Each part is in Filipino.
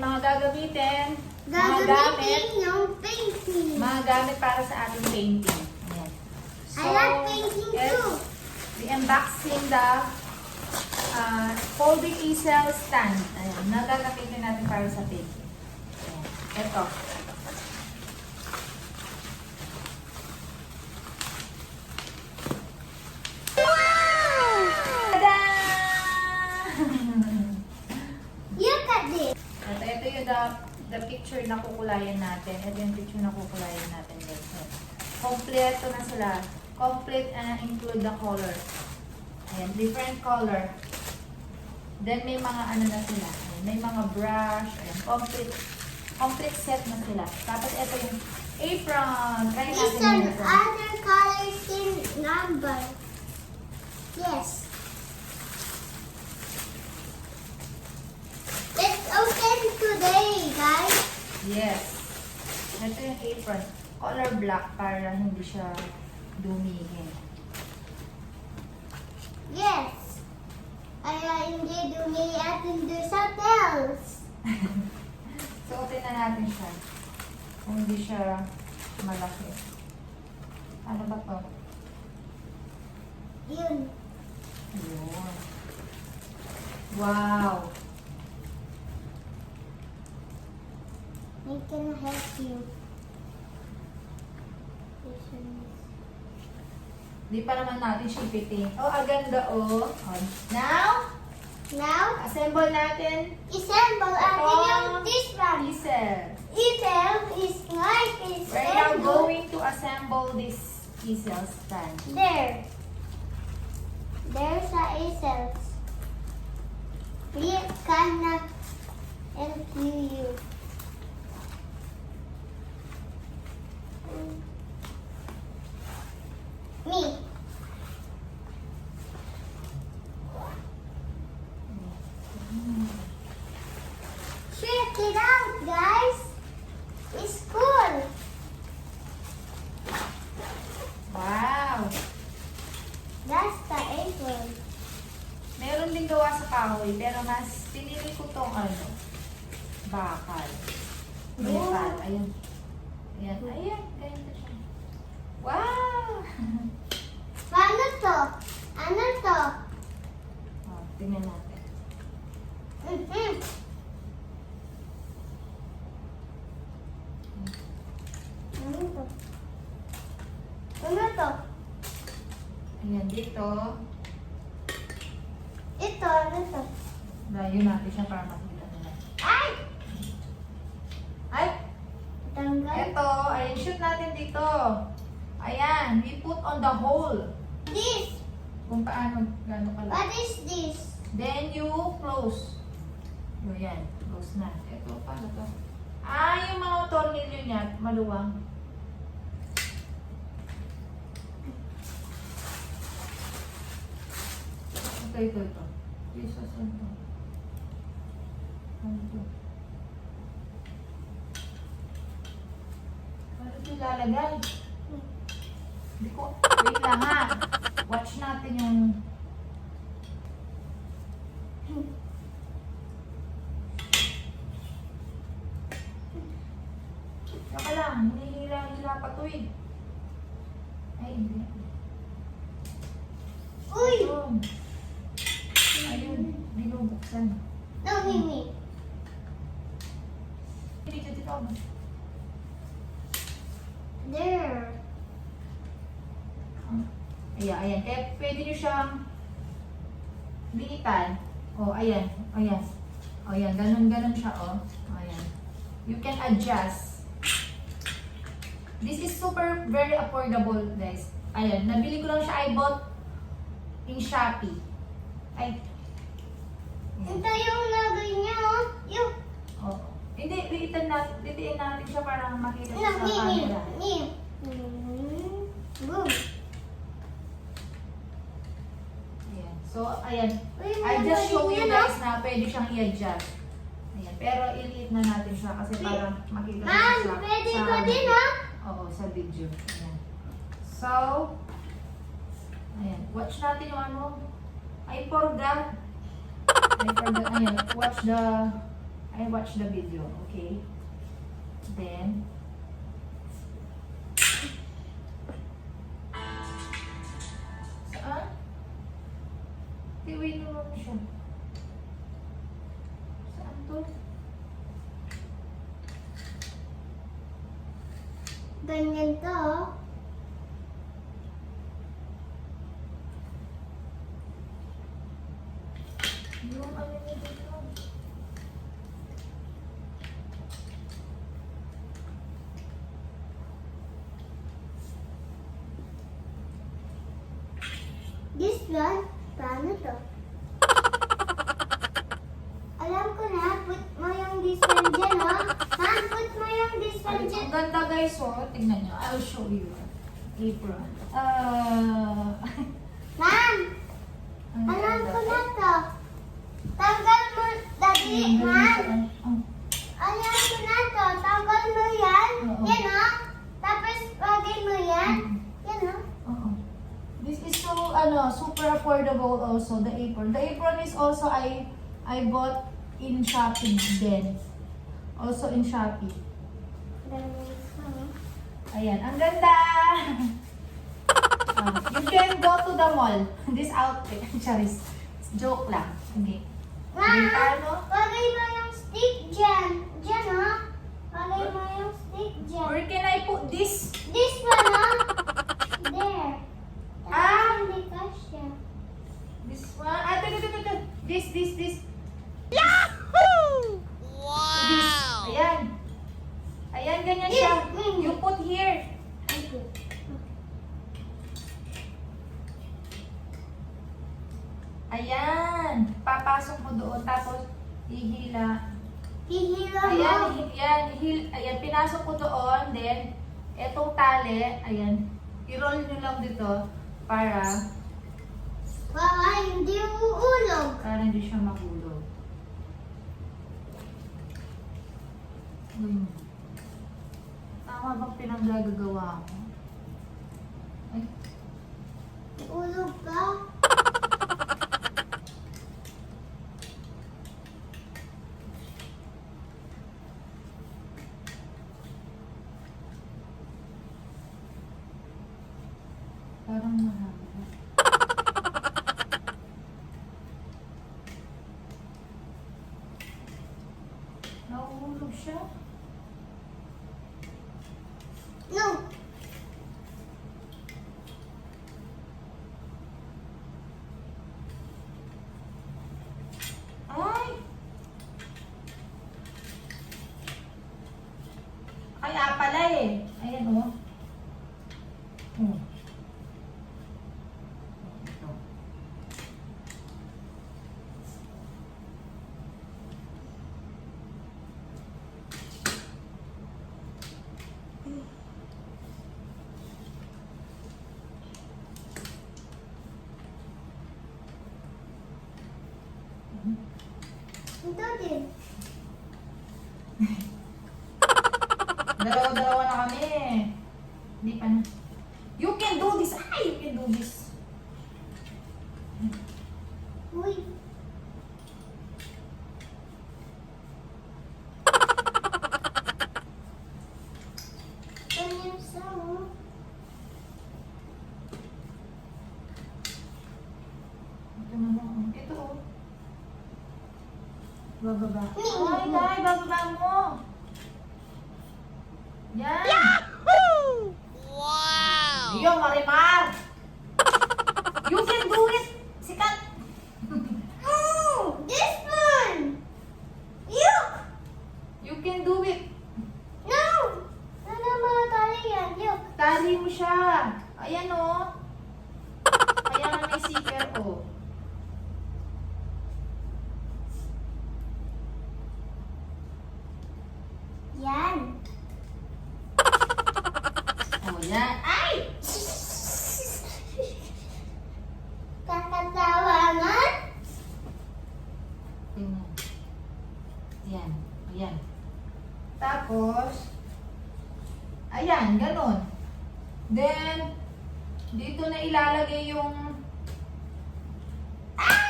mga gagamitin. Yung painting. Mga gamit para sa ating painting. Ayan. So, I like painting too. the unboxing the folding easel stand. Ayan. Nagagamitin natin para sa painting. Ayan. Ito. Look at this. Ito yung the picture na kukulayan natin. Ito yung picture na kukulayan natin, guys. Kompleto na sila. Complete and include the color. Ayan, different color. Then may mga ano na sila. Ayan, may mga brush. Ayan, complete set na sila. Tapos ito yung apron. Try These natin are yung apron. other colors in number. Yes. Let's open today, guys. Yes. Ito yung apron. Color black para hindi siya dumihin. Yes. I hindi dumi at hindi sa tails. Suotin na natin siya. Kung hindi siya malaki. Ano ba to? Yun. Ayun. Wow! I can help you. Di pa naman natin siya ipitin. Oh, aganda oh. Now, assemble natin. Assemble and yung this one. Easel. Easel is like We're now going to assemble this easel stand. There. There's a easels. We cannot help you. Me. Check it out, guys. It's cool. Wow! That's the apron. Meron din gawa sa kahoy, pero mas pinili ko tong ano, bakal. Metal. Ayun. Ayan. Ayan. Ganito siya. Wow! Ano to? Ano to? Oh, tingnan natin. Mm-hmm. Ano to? Ano to? Ayan, dito. Ito, ano to? Layo natin siya para makita nila. Ay! Ay! Tanggal. Ito, ayun, shoot natin dito. Ayan, we put on the hole. This. Kung paano, gano'n What pala. is this? Then you close. O yan, close na. Ito, paano to? Ah, yung mga tornilyo niya, maluwang. Ito. Jesus, ito. Ano to? Ano ito ilalagay? Hindi ko, wait lang ha. Watch natin yung... Saka lang, hinihila-hila pa to eh. Ay, hindi. Uy! Ayun. Ayun, binubuksan. No, Mimi. Dito. There. Ayan. Kaya pwede nyo siyang liitan. O, ayan. Ganun siya, o. Ayan. You can adjust. This is very affordable, guys. Ayan, nabili ko lang siya. I bought in Shopee. Ay. Ito yung lagay niya, oh. Yung. Oh. Hindi, liitin natin siya para makita No, siya sa Mimi. camera. Mimi. Boom. Ayan. So, ayan. Uy, I just show you yan, oh. guys na pwede siyang i-adjust. Ayan. Pero iliit na natin siya kasi para makita Ma'am, siya pwede ko din, oh. Oo, sa video. Ayan. So, ayan. Watch natin yung ano. I forgot. Ayan. Watch the I watch the video, okay? Then, saan? Tiwin mo siya. Saan to? Ganyan to. Yung ano niya dito. This one, paano to? Alam ko na, put mo yung this one dyan, oh. Ma'am, put mo yung this one Ang dyan. ganda guys, oh. Tingnan nyo. I'll show you. Apron. Ma'am, Ang alam ganda. ko na to. Tanggal mo, dali, ma'am. Oh. Alam ko na to. Tanggal mo yan. Oo. Yan, oh. Tapos, lagay mo yan. Yan, oh. Oo. This is so super affordable also, the apron. The apron is also I bought in Shopee then. Also in Shopee. Ayan, ang ganda! You can go to the mall. This outfit. Charis. Joke lang. Hindi. Ma'am, Hindi paano? lagay mo yung stick dyan. Dyan, oh. Lagay mo yung stick dyan. Where can I put this? This one, oh. There. Ah! Hindi kasya. This one? Ah, ito. This. Yahoo! This. Ayan. Ayan, ganyan siya. You put here. Okay. Ayan. Papasok mo doon. Tapos, ihila. Hihila mo. Ayan, pinasok ko doon. Then, etong tali, ayan, i-roll nyo lang dito para Hindi uulog. hindi siya mahulog. Ganyan. Tama bang pinaggagawa ko? Ay, Ulog ka. parang mahaba. Nahuhulog siya. No. Ay! Kaya pala eh. Ayan oh. Oh. Ito. Ito din. Dalawa-dalawa na kami. Hindi pa na. You can do this. Ay, you can do this. Uy. Ganyan siya, oh. Ito na lang. Oh. Ito oh. Bababa. Mm. Ay, dai, bababa mo. Yan. Yahoo! Wow! Yo, Marimar. You can do it. Sikat. Oh, this one. Yuck. You can do it. No. Ano mga tali yan? Yuck. Tali mo siya. Ayan oh. Kaya nga may zipper oh. Yan. Oh, yan. Ay! Kakatawangan. Tingnan. Yan. Ayan. Tapos, ayan, ganun. Then, dito na ilalagay yung... Ah!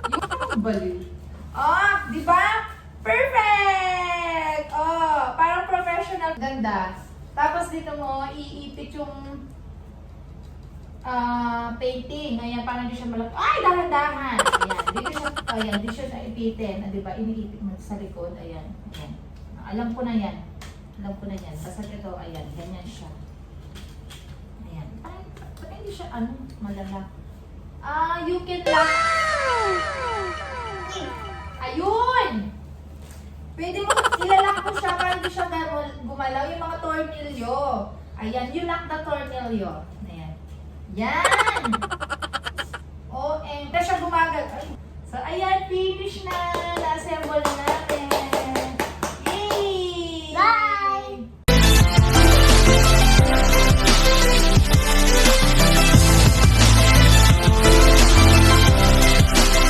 Yung baliw. Ah, di ba? Perfect! Oh, parang professional. Ganda. Tapos dito mo, iipit yung painting. Ayan, parang di siya malaki. Ay, dahan-dahan! Ayan, dito siya, ayan, di siya naipitin. Ah, diba, iniipit mo sa likod. Ayan, ayan. Alam ko na yan. Alam ko na yan. Basta ito, ayan, ganyan siya. Ayan. Ay, ba't hindi siya, malala? You can lock. Ayun! Pwede mo ilalak mo siya para hindi siya gumalaw yung mga tornilyo. Ayan, you lock the tornilyo. Ayan. Yan! OM. Tapos siya gumagal. Ay. So, ayan, finish na. Na-assemble na